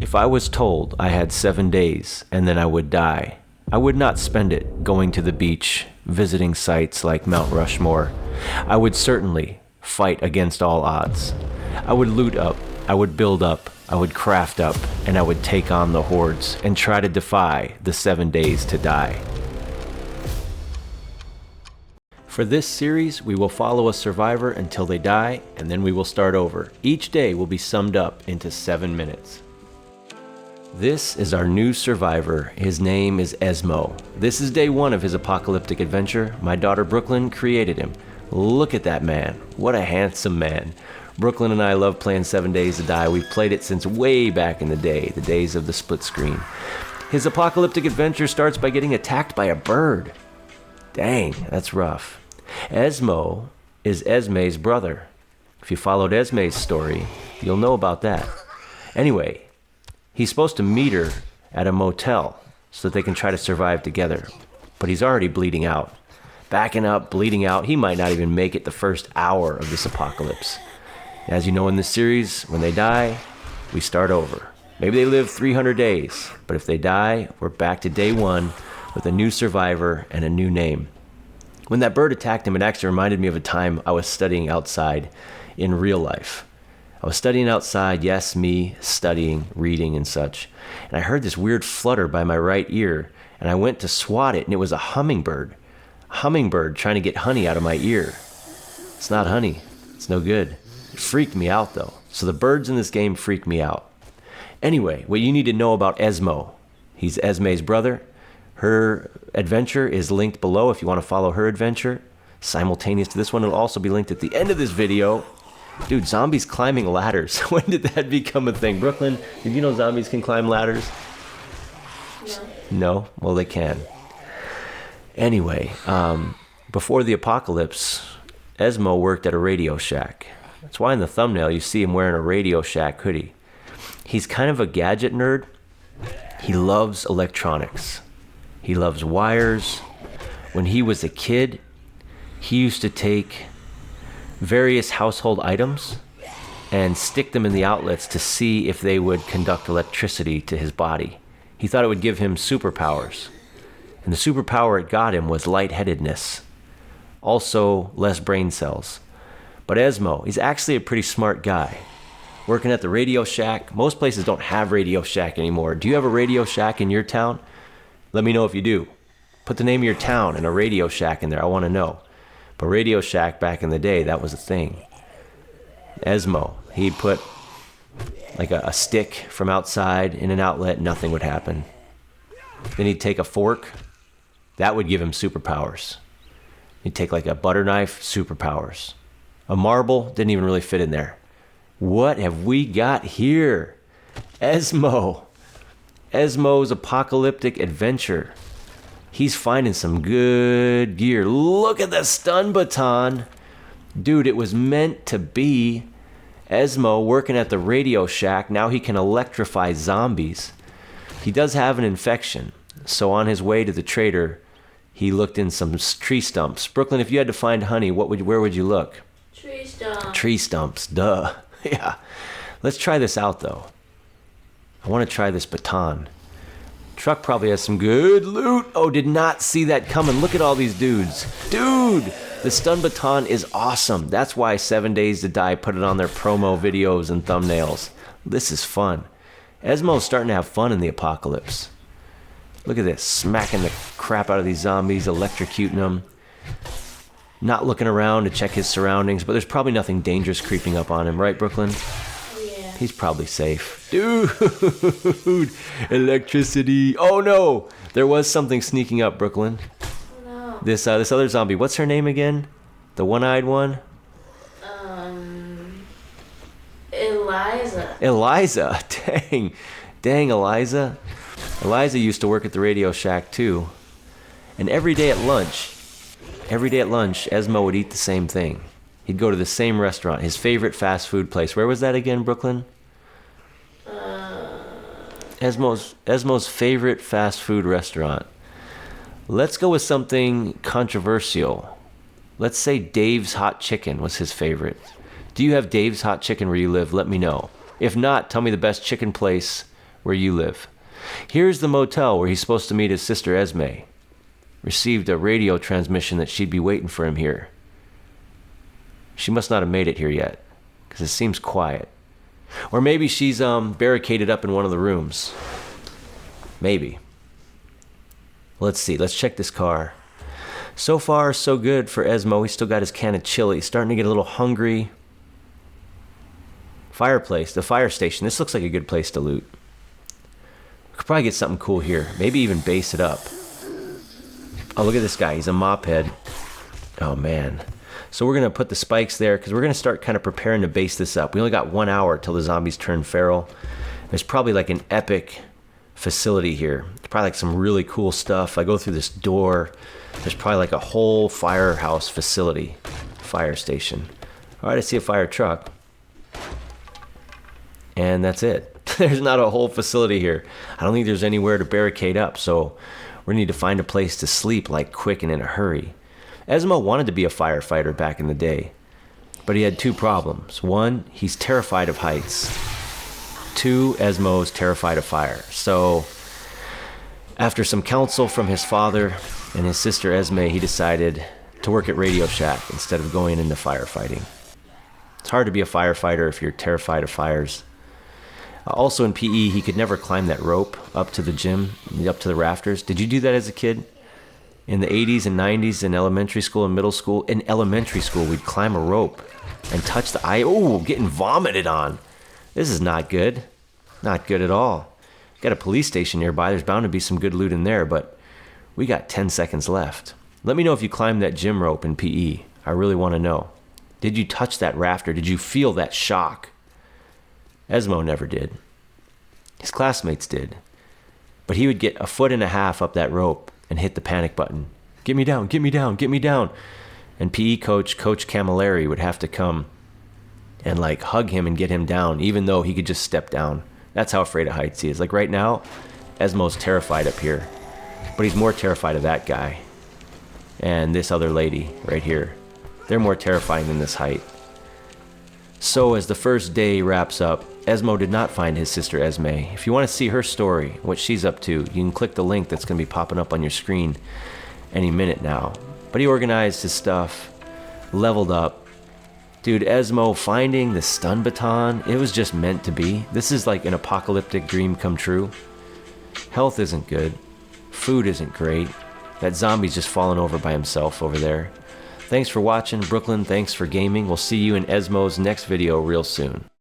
If I was told I had 7 days and then I would die, I would not spend it going to the beach, visiting sites like Mount Rushmore. I would certainly fight against all odds. I would loot up, I would build up, I would craft up, and I would take on the hordes and try to defy the 7 days to die. For this series, we will follow a survivor until they die, and then we will start over. Each day will be summed up into 7 minutes. This is our new survivor. His name is Esmo. This is day 1 of his apocalyptic adventure. My daughter Brooklyn created him. Look at that man. What a handsome man. Brooklyn and I love playing 7 Days to Die. We've played it since way back in the day, the days of the split screen. His apocalyptic adventure starts by getting attacked by a bird. Dang, that's rough. Esmo is Esme's brother. If you followed Esme's story, you'll know about that. Anyway, he's supposed to meet her at a motel so that they can try to survive together. But he's already bleeding out. Backing up, bleeding out. He might not even make it the first hour of this apocalypse. As you know in this series, when they die, we start over. Maybe they live 300 days, but if they die, we're back to day 1 with a new survivor and a new name. When that bird attacked him, it actually reminded me of a time I was studying outside in real life. I was studying outside, yes, me, studying, reading, and such. And I heard this weird flutter by my right ear, and I went to swat it, and it was a hummingbird. A hummingbird trying to get honey out of my ear. It's not honey. It's no good. It freaked me out, though. So the birds in this game freaked me out. Anyway, what you need to know about Esmo. He's Esme's brother. Her adventure is linked below if you want to follow her adventure. Simultaneous to this one, it'll also be linked at the end of this video. Dude, zombies climbing ladders. When did that become a thing? Brooklyn, did you know zombies can climb ladders? No. No? Well, they can. Anyway, before the apocalypse, Esmo worked at a Radio Shack. That's why in the thumbnail you see him wearing a Radio Shack hoodie. He's kind of a gadget nerd. He loves electronics. He loves wires. When he was a kid, he used to take various household items and stick them in the outlets to see if they would conduct electricity to his body. He thought it would give him superpowers. And the superpower it got him was lightheadedness. Also, less brain cells. But Esmo, he's actually a pretty smart guy. Working at the Radio Shack. Most places don't have Radio Shack anymore. Do you have a Radio Shack in your town? Let me know if you do. Put the name of your town and a Radio Shack in there. I want to know. But Radio Shack back in the day, that was a thing. Esmo, he'd put like a stick from outside in an outlet, nothing would happen. Then he'd take a fork, that would give him superpowers. He'd take like a butter knife, superpowers. A marble, didn't even really fit in there. What have we got here? Esmo. Esmo's apocalyptic adventure. He's finding some good gear. Look at the stun baton. Dude, it was meant to be. Esmo working at the Radio Shack. Now he can electrify zombies. He does have an infection. So on his way to the trader, he looked in some tree stumps. Brooklyn, if you had to find honey, where would you look? Tree stump. Tree stumps, duh. Yeah. Let's try this out, though. I want to try this baton. Truck probably has some good loot. Oh, did not see that coming. Look at all these dudes. Dude, the stun baton is awesome. That's why 7 Days to Die put it on their promo videos and thumbnails. This is fun. Esmo's starting to have fun in the apocalypse. Look at this, smacking the crap out of these zombies, electrocuting them. Not looking around to check his surroundings, but there's probably nothing dangerous creeping up on him, right, Brooklyn? Yeah. He's probably safe. Dude, electricity. Oh no, there was something sneaking up, Brooklyn. No. This other zombie, what's her name again? The one-eyed one? Eliza. Eliza. Dang, Eliza. Eliza used to work at the Radio Shack too. And every day at lunch, Esmo would eat the same thing. He'd go to the same restaurant, his favorite fast food place. Where was that again, Brooklyn? Esmo's favorite fast food restaurant. Let's go with something controversial. Let's say Dave's Hot Chicken was his favorite. Do you have Dave's Hot Chicken where you live? Let me know. If not, tell me the best chicken place where you live. Here's the motel where he's supposed to meet his sister Esme. Received a radio transmission that she'd be waiting for him here. She must not have made it here yet, because it seems quiet. Or maybe she's barricaded up in one of the rooms. Maybe. Let's see, let's check this car. So far, so good for Esmo. He's still got his can of chili. He's starting to get a little hungry. Fireplace, the fire station. This looks like a good place to loot. We could probably get something cool here. Maybe even base it up. Oh, look at this guy. He's a mop head. Oh, man. So we're going to put the spikes there because we're going to start kind of preparing to base this up. We only got 1 hour till the zombies turn feral. There's probably like an epic facility here. It's probably like some really cool stuff. I go through this door. There's probably like a whole firehouse facility. Fire station. All right, I see a fire truck. And that's it. There's not a whole facility here. I don't think there's anywhere to barricade up, so we need to find a place to sleep like quick and in a hurry. Esmo wanted to be a firefighter back in the day, but he had 2 problems. 1, he's terrified of heights. 2, Esmo's terrified of fire. So after some counsel from his father and his sister Esme, he decided to work at Radio Shack instead of going into firefighting. It's hard to be a firefighter if you're terrified of fires. Also in PE, he could never climb that rope up to the gym, up to the rafters. Did you do that as a kid? In the 80s and 90s in elementary school and middle school, in elementary school, we'd climb a rope and touch the eye. Oh, getting vomited on. This is not good. Not good at all. Got a police station nearby. There's bound to be some good loot in there, but we got 10 seconds left. Let me know if you climbed that gym rope in PE. I really want to know. Did you touch that rafter? Did you feel that shock? Esmo never did. His classmates did. But he would get 1.5 feet up that rope and hit the panic button. Get me down, get me down, get me down. And PE coach, Coach Camilleri, would have to come and like hug him and get him down, even though he could just step down. That's how afraid of heights he is. Like right now, Esmo's terrified up here. But he's more terrified of that guy. And this other lady right here. They're more terrifying than this height. So as the first day wraps up, Esmo did not find his sister Esme. If you want to see her story, what she's up to, you can click the link that's going to be popping up on your screen any minute now. But he organized his stuff, leveled up. Dude, Esmo finding the stun baton, it was just meant to be. This is like an apocalyptic dream come true. Health isn't good. Food isn't great. That zombie's just falling over by himself over there. Thanks for watching, Brooklyn. Thanks for gaming. We'll see you in Esmo's next video real soon.